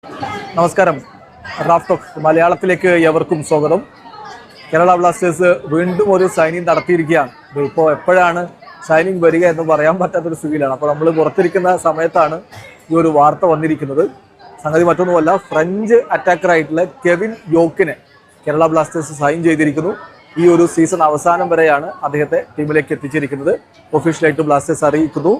നമസ്കാരം. Raf talk മലയാളത്തിലേക്ക് എവർക്കും സ്വാഗതം. കേരള ബ്ലാസ്റ്റേഴ്സ് വീണ്ടും ഒരു സൈനിങ് നടത്തിയിരിക്കുകയാണ്. ഇപ്പോൾ എപ്പോഴാണ് സൈനിങ് വരിക എന്ന് പറയാൻ പറ്റാത്തൊരു സ്ഥിതിയിലാണ്. അപ്പോൾ നമ്മൾ പുറത്തിരിക്കുന്ന സമയത്താണ് ഈ ഒരു വാർത്ത വന്നിരിക്കുന്നത്. സംഗതി മറ്റൊന്നുമല്ല, ഫ്രഞ്ച് അറ്റാക്കറായിട്ടുള്ള കെവിൻ യോക്കിനെ കേരള ബ്ലാസ്റ്റേഴ്സ് സൈൻ ചെയ്തിരിക്കുന്നു. ഈ ഒരു സീസൺ അവസാനം വരെയാണ് അദ്ദേഹത്തെ ടീമിലേക്ക് എത്തിച്ചിരിക്കുന്നത്. ഒഫീഷ്യലായിട്ട് ബ്ലാസ്റ്റേഴ്സ് അറിയിക്കുന്നു.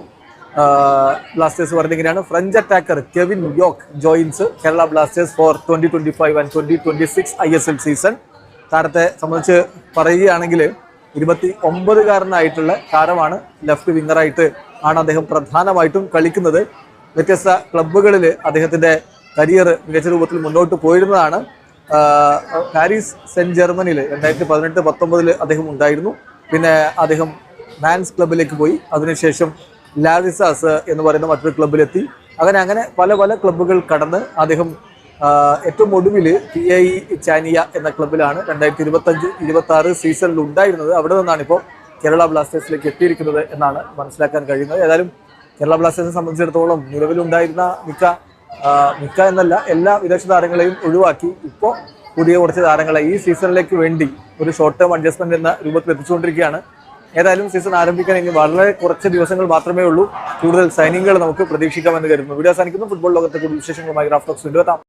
ബ്ലാസ്റ്റേഴ്സ് പറഞ്ഞിങ്ങനെയാണ്: French attacker Kevin Yoke joins Kerala Blasters for 2025 and 2026 ISL season. താരത്തെ സംബന്ധിച്ച് പറയുകയാണെങ്കിൽ 29-കാരനായിട്ടുള്ള താരമാണ്. ലെഫ്റ്റ് വിങ്ങറായിട്ട് ആണ് അദ്ദേഹം പ്രധാനമായിട്ടും കളിക്കുന്നത്. വ്യത്യസ്ത ക്ലബ്ബുകളിൽ അദ്ദേഹത്തിൻ്റെ കരിയർ മികച്ച രൂപത്തിൽ മുന്നോട്ട് പോയിരുന്നതാണ്. പാരീസ് സെന്റ് ജർമ്മനിയിൽ 2018-19 അദ്ദേഹം ഉണ്ടായിരുന്നു. പിന്നെ അദ്ദേഹം മാൻസ് ക്ലബിലേക്ക് പോയി. അതിനുശേഷം ലാവിസാസ് എന്ന് പറയുന്ന മറ്റൊരു ക്ലബിലെത്തി. അങ്ങനെ പല ക്ലബ്ബുകൾ കടന്ന് അദ്ദേഹം ഏറ്റവും ഒടുവിൽ PAE ചാനിയ എന്ന ക്ലബിലാണ് 2025-26 സീസണിൽ ഉണ്ടായിരുന്നത്. അവിടെ നിന്നാണ് ഇപ്പോൾ കേരള ബ്ലാസ്റ്റേഴ്സിലേക്ക് എത്തിയിരിക്കുന്നത് എന്നാണ് മനസ്സിലാക്കാൻ കഴിയുന്നത്. ഏതായാലും കേരള ബ്ലാസ്റ്റേഴ്സിനെ സംബന്ധിച്ചിടത്തോളം നിലവിലുണ്ടായിരുന്ന മിക്ക എന്നല്ല എല്ലാ വിദേശ താരങ്ങളെയും ഒഴിവാക്കി ഇപ്പോൾ പുതിയ കുറച്ച് താരങ്ങളെ ഈ സീസണിലേക്ക് വേണ്ടി ഒരു ഷോർട്ട് ടേം അഡ്ജസ്റ്റ്മെന്റ് എന്ന രൂപത്തിൽ എത്തിച്ചുകൊണ്ടിരിക്കുകയാണ്. ഏതായാലും സീസൺ ആരംഭിക്കാൻ ഇനി വളരെ കുറച്ച് ദിവസങ്ങൾ മാത്രമേ ഉള്ളൂ. കൂടുതൽ സൈനിങ്ങുകൾ നമുക്ക് പ്രതീക്ഷിക്കാമെന്ന് കരുതുന്നു. വീഡിയോ അവസാനിക്കുന്നു. ഫുട്ബോൾ ലോകത്തെ കൂടുതൽ വിശേഷങ്ങളുമായി റാഫ് ടോക്സ് വീണ്ടും എത്താം.